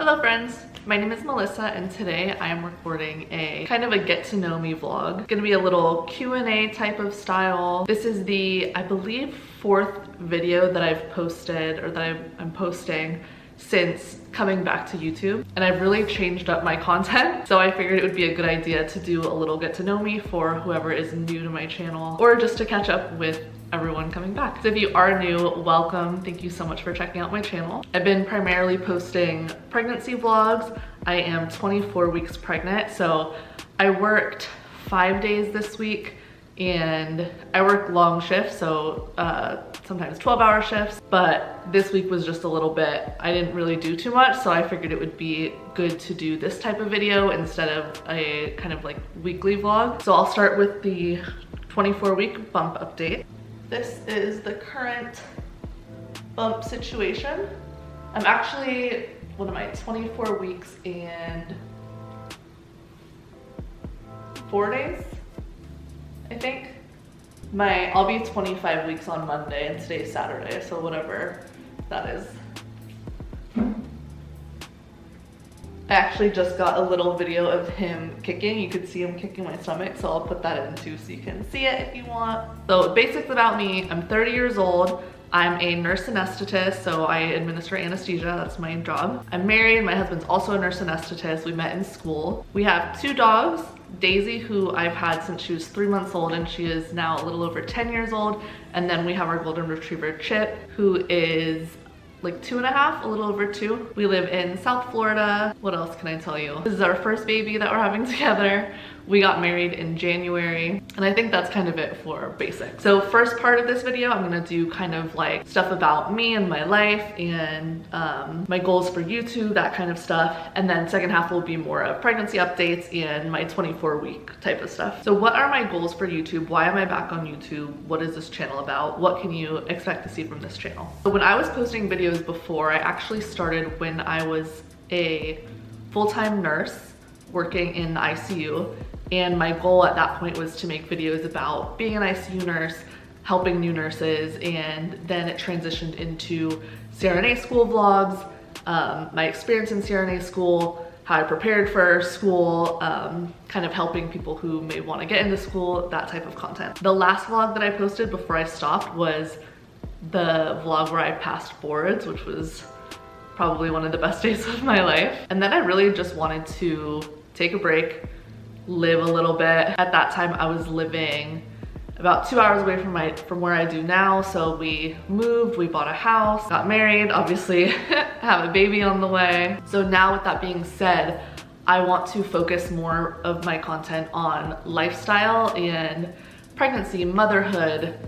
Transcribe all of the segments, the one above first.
Hello friends, my name is Melissa and today I am recording a kind of a get to know me vlog. It's gonna be a little Q&A type of style. This is the, I believe, 4th video that I've posted or that I'm posting since coming back to YouTube, and I've really changed up my content, so I figured it would be a good idea to do a little get to know me for whoever is new to my channel or just to catch up with everyone coming back. So if you are new, welcome. Thank you so much for checking out my channel. I've been primarily posting pregnancy vlogs. I am 24 weeks pregnant, so I worked 5 days this week and I work long shifts, so sometimes 12-hour shifts, but this week was just a little bit, I didn't really do too much, so I figured it would be good to do this type of video instead of a kind of like weekly vlog. So I'll start with the 24-week bump update. This is the current bump situation. I'm actually, what am I, 24 weeks and 4 days, I think. I'll be 25 weeks on Monday and today's Saturday, so whatever that is. I actually just got a little video of him kicking. You could see him kicking my stomach, so I'll put that in too so you can see it if you want. So basics about me, I'm 30 years old. I'm a nurse anesthetist, so I administer anesthesia, that's my job. I'm married, my husband's also a nurse anesthetist. We met in school. We have 2 dogs, Daisy, who I've had since she was 3 months old, and she is now a little over 10 years old. And then we have our golden retriever, Chip, who is like 2.5, a little over 2. We live in South Florida. What else can I tell you? This is our first baby that we're having together. We got married in January, and I think that's kind of it for basics. So first part of this video, I'm gonna do kind of like stuff about me and my life and my goals for YouTube, that kind of stuff. And then second half will be more of pregnancy updates and my 24-week type of stuff. So what are my goals for YouTube? Why am I back on YouTube? What is this channel about? What can you expect to see from this channel? So when I was posting videos before, I actually started when I was a full-time nurse working in the ICU. And my goal at that point was to make videos about being an ICU nurse, helping new nurses, and then it transitioned into CRNA school vlogs, my experience in CRNA school, how I prepared for school, kind of helping people who may want to get into school, that type of content. The last vlog that I posted before I stopped was the vlog where I passed boards, which was probably one of the best days of my life. And then I really just wanted to take a break, live a little bit. At that time I was living about 2 hours away from where I do now, so we moved, we bought a house, got married, obviously have a baby on the way. So now with that being said, I want to focus more of my content on lifestyle and pregnancy, motherhood,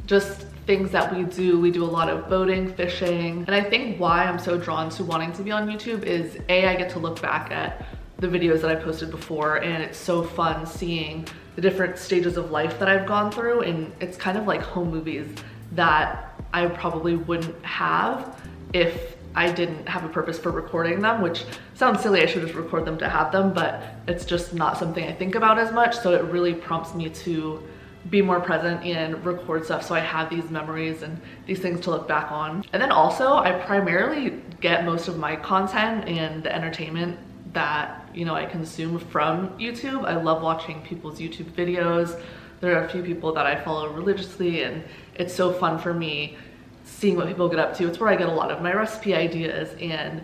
just things that we do. We do a lot of boating, fishing, and I think why I'm so drawn to wanting to be on YouTube is A, I get to look back at the videos that I posted before, and it's so fun seeing the different stages of life that I've gone through, and it's kind of like home movies that I probably wouldn't have if I didn't have a purpose for recording them, which sounds silly, I should just record them to have them, but it's just not something I think about as much, so it really prompts me to be more present and record stuff so I have these memories and these things to look back on. And then also, I primarily get most of my content and the entertainment that, you know, I consume from YouTube. I love watching people's YouTube videos. There are a few people that I follow religiously, and it's so fun for me seeing what people get up to. It's where I get a lot of my recipe ideas and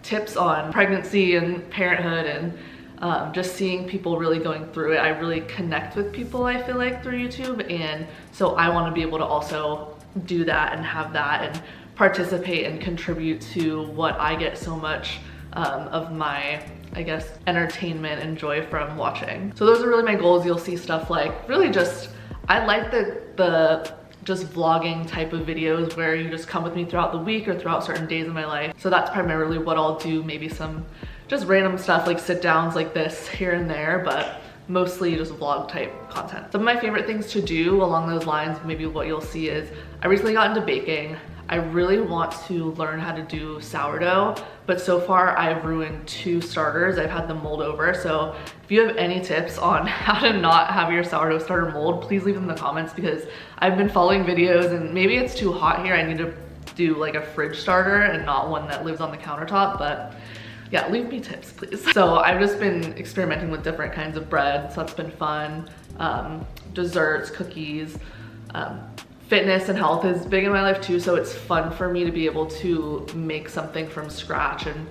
tips on pregnancy and parenthood, and just seeing people really going through it. I really connect with people, I feel like, through YouTube, and so I want to be able to also do that and have that and participate and contribute to what I get so much of my, I guess, entertainment and joy from watching. So those are really my goals. You'll see stuff like really just, I like the just vlogging type of videos where you just come with me throughout the week or throughout certain days of my life. So that's primarily what I'll do, maybe some just random stuff like sit downs like this here and there, but mostly just vlog type content. Some of my favorite things to do along those lines, maybe what you'll see is I recently got into baking. I really want to learn how to do sourdough, but so far I've ruined 2 starters. I've had them mold over. So if you have any tips on how to not have your sourdough starter mold, please leave them in the comments, because I've been following videos and maybe it's too hot here. I need to do like a fridge starter and not one that lives on the countertop, but yeah, leave me tips, please. So I've just been experimenting with different kinds of bread, so that's been fun. Desserts, cookies, fitness and health is big in my life too, so it's fun for me to be able to make something from scratch, and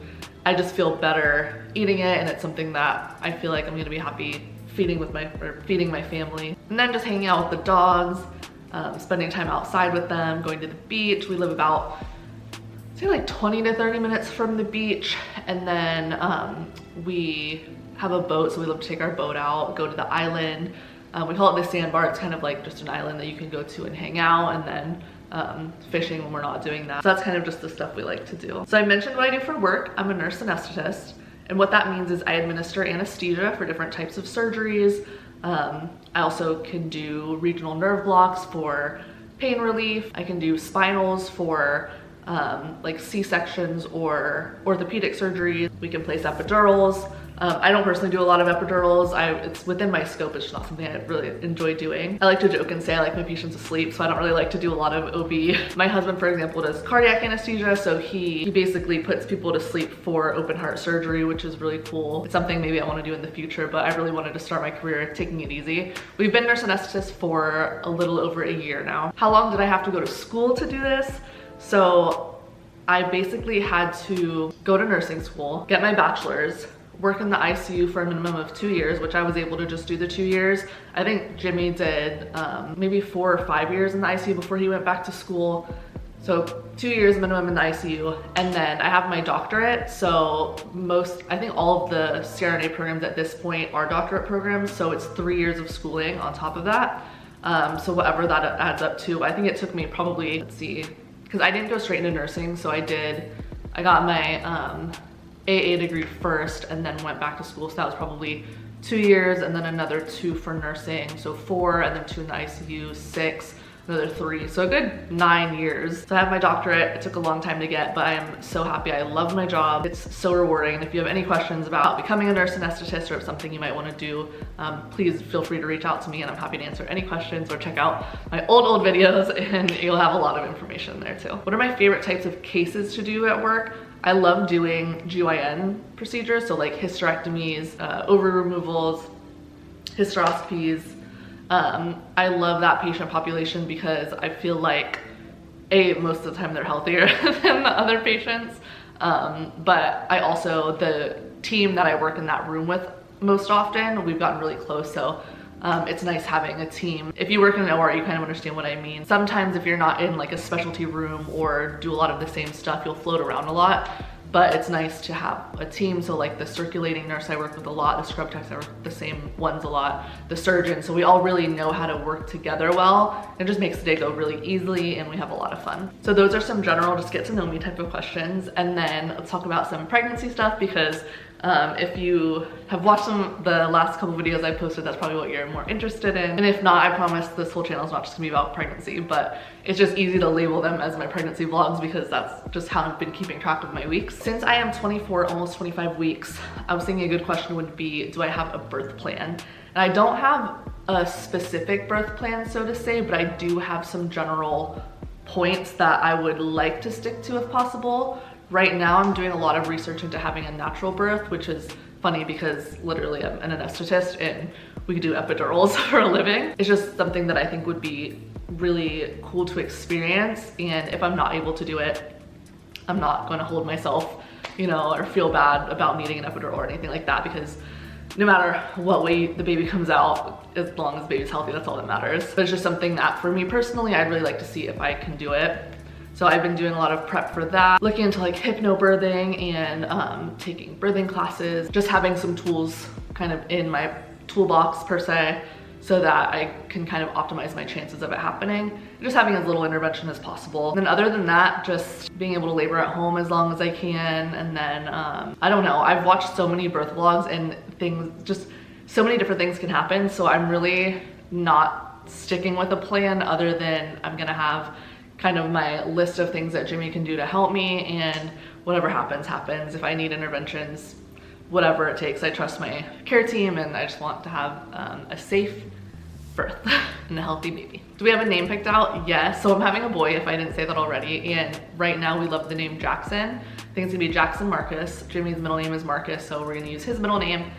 I just feel better eating it, and it's something that I feel like I'm gonna be happy feeding my family. And then just hanging out with the dogs, spending time outside with them, going to the beach. We live about, say like 20 to 30 minutes from the beach, and then we have a boat, so we love to take our boat out, go to the island. We call it the sandbar. It's kind of like just an island that you can go to and hang out, and then fishing when we're not doing that. So that's kind of just the stuff we like to do. So I mentioned what I do for work. I'm a nurse anesthetist, and what that means is I administer anesthesia for different types of surgeries. I also can do regional nerve blocks for pain relief. I can do spinals for like C-sections or orthopedic surgery. We can place epidurals. I don't personally do a lot of epidurals. It's within my scope, it's not something I really enjoy doing. I like to joke and say I like my patients asleep, so I don't really like to do a lot of OB. My husband, for example, does cardiac anesthesia, so he basically puts people to sleep for open heart surgery, which is really cool. It's something maybe I want to do in the future, but I really wanted to start my career taking it easy. We've been nurse anesthetists for a little over a year now. How long did I have to go to school to do this? So I basically had to go to nursing school, get my bachelor's, work in the ICU for a minimum of 2 years, which I was able to just do the 2 years. I think Jimmy did maybe 4 or 5 years in the ICU before he went back to school. So 2 years minimum in the ICU. And then I have my doctorate. So I think all of the CRNA programs at this point are doctorate programs. So it's 3 years of schooling on top of that. So whatever that adds up to, I think it took me probably, let's see, because I didn't go straight into nursing. So I got my AA degree first and then went back to school, so that was probably 2 years, and then another 2 for nursing, so 4, and then 2 in the ICU, 6, another 3, so a good 9 years. So I have my doctorate. It took a long time to get, but I am so happy. I love my job. It's so rewarding, and if you have any questions about becoming a nurse anesthetist or if something you might want to do, please feel free to reach out to me, and I'm happy to answer any questions, or check out my old videos and you'll have a lot of information there too. What are my favorite types of cases to do at work? I love doing GYN procedures, so like hysterectomies, ovary removals, hysteroscopies. I love that patient population because I feel like, most of the time they're healthier than the other patients, but the team that I work in that room with most often, we've gotten really close, so it's nice having a team. If you work in an OR, you kind of understand what I mean. Sometimes if you're not in like a specialty room or do a lot of the same stuff, you'll float around a lot, but it's nice to have a team. So like the circulating nurse I work with a lot, the scrub techs I work with the same ones a lot, the surgeon, so we all really know how to work together well. It just makes the day go really easily and we have a lot of fun. So those are some general, just get to know me type of questions. And then let's talk about some pregnancy stuff, because if you have watched the last couple videos I posted, that's probably what you're more interested in. And if not, I promise this whole channel is not just gonna be about pregnancy, but it's just easy to label them as my pregnancy vlogs because that's just how I've been keeping track of my weeks. Since I am 24, almost 25 weeks, I was thinking a good question would be, do I have a birth plan? And I don't have a specific birth plan, so to say, but I do have some general points that I would like to stick to if possible. Right now, I'm doing a lot of research into having a natural birth, which is funny because literally I'm an anesthetist and we do epidurals for a living. It's just something that I think would be really cool to experience. And if I'm not able to do it, I'm not going to hold myself, or feel bad about needing an epidural or anything like that, because no matter what way the baby comes out, as long as the baby's healthy, that's all that matters. But it's just something that for me personally, I'd really like to see if I can do it. So I've been doing a lot of prep for that, looking into like hypnobirthing and taking birthing classes, just having some tools kind of in my toolbox per se, so that I can kind of optimize my chances of it happening, and just having as little intervention as possible. And then other than that, just being able to labor at home as long as I can. And then, I don't know, I've watched so many birth vlogs and things, just so many different things can happen. So I'm really not sticking with a plan other than I'm gonna have kind of my list of things that Jimmy can do to help me, and whatever happens, happens. If I need interventions, whatever it takes. I trust my care team, and I just want to have a safe birth and a healthy baby. Do we have a name picked out? Yes. So I'm having a boy, if I didn't say that already, and right now we love the name Jackson. I think it's gonna be Jackson Marcus. Jimmy's middle name is Marcus, so we're gonna use his middle name.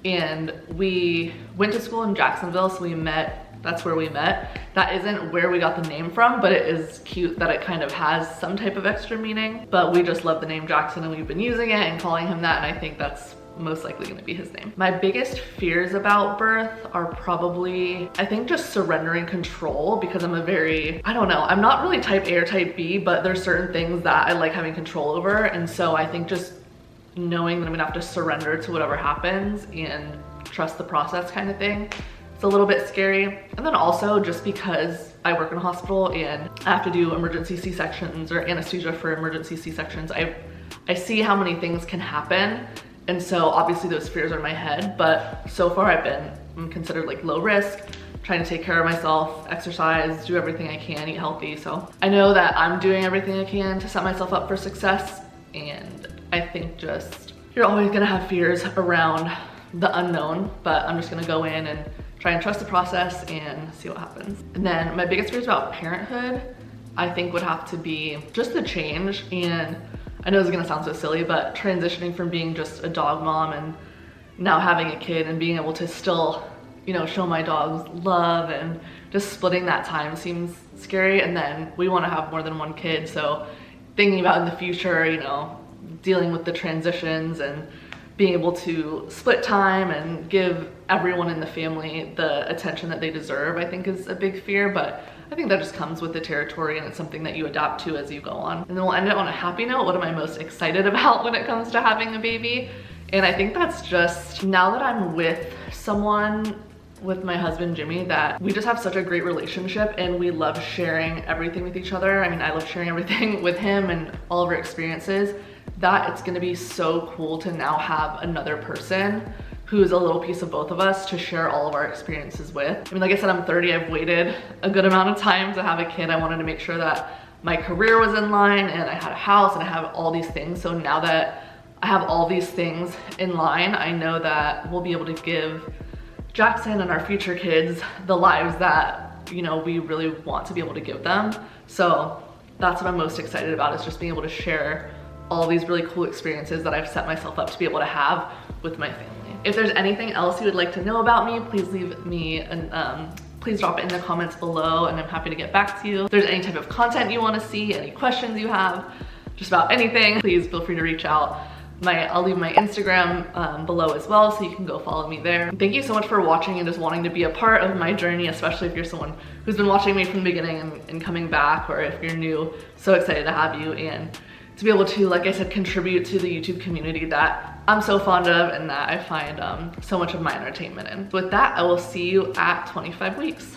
And we went to school in Jacksonville, so we met, that's where we met. That isn't where we got the name from, but it is cute that it kind of has some type of extra meaning. But we just love the name Jackson and we've been using it and calling him that, and I think that's most likely gonna be his name. My biggest fears about birth are probably, I think, just surrendering control, because I'm a very, I don't know, I'm not really type A or type B, but there's certain things that I like having control over. And so I think just knowing that I'm gonna have to surrender to whatever happens and trust the process kind of thing, it's a little bit scary. And then also just because I work in a hospital and I have to do emergency C-sections or anesthesia for emergency C-sections, I see how many things can happen. And so obviously those fears are in my head, but so far I'm considered like low risk, trying to take care of myself, exercise, do everything I can, eat healthy. So I know that I'm doing everything I can to set myself up for success. And I think just, you're always gonna have fears around the unknown, but I'm just gonna go in and try and trust the process and see what happens. And then my biggest fears about parenthood, I think would have to be just the change. And I know this is gonna sound so silly, but transitioning from being just a dog mom and now having a kid and being able to still, you know, show my dogs love, and just splitting that time seems scary. And then we wanna have more than one kid, so thinking about in the future, you know, dealing with the transitions and being able to split time and give everyone in the family the attention that they deserve, I think is a big fear. But I think that just comes with the territory, and it's something that you adapt to as you go on. And then we'll end it on a happy note. What am I most excited about when it comes to having a baby? And I think that's just, now that I'm with someone, with my husband Jimmy, that we just have such a great relationship and we love sharing everything with each other. I mean, I love sharing everything with him and all of our experiences, that it's gonna be so cool to now have another person who's a little piece of both of us to share all of our experiences with. I mean, like I said, I'm 30, I've waited a good amount of time to have a kid. I wanted to make sure that my career was in line and I had a house and I have all these things. So now that I have all these things in line, I know that we'll be able to give Jackson and our future kids the lives that, you know, we really want to be able to give them. So that's what I'm most excited about, is just being able to share all these really cool experiences that I've set myself up to be able to have with my family. If there's anything else you would like to know about me, please leave me please drop it in the comments below and I'm happy to get back to you. If there's any type of content you want to see, any questions you have, just about anything, please feel free to reach out. I'll leave my Instagram below as well, so you can go follow me there. Thank you so much for watching and just wanting to be a part of my journey, especially if you're someone who's been watching me from the beginning and coming back, or if you're new. So excited to have you and to be able to, like I said, contribute to the YouTube community that I'm so fond of and that I find so much of my entertainment in. With that, I will see you at 25 weeks.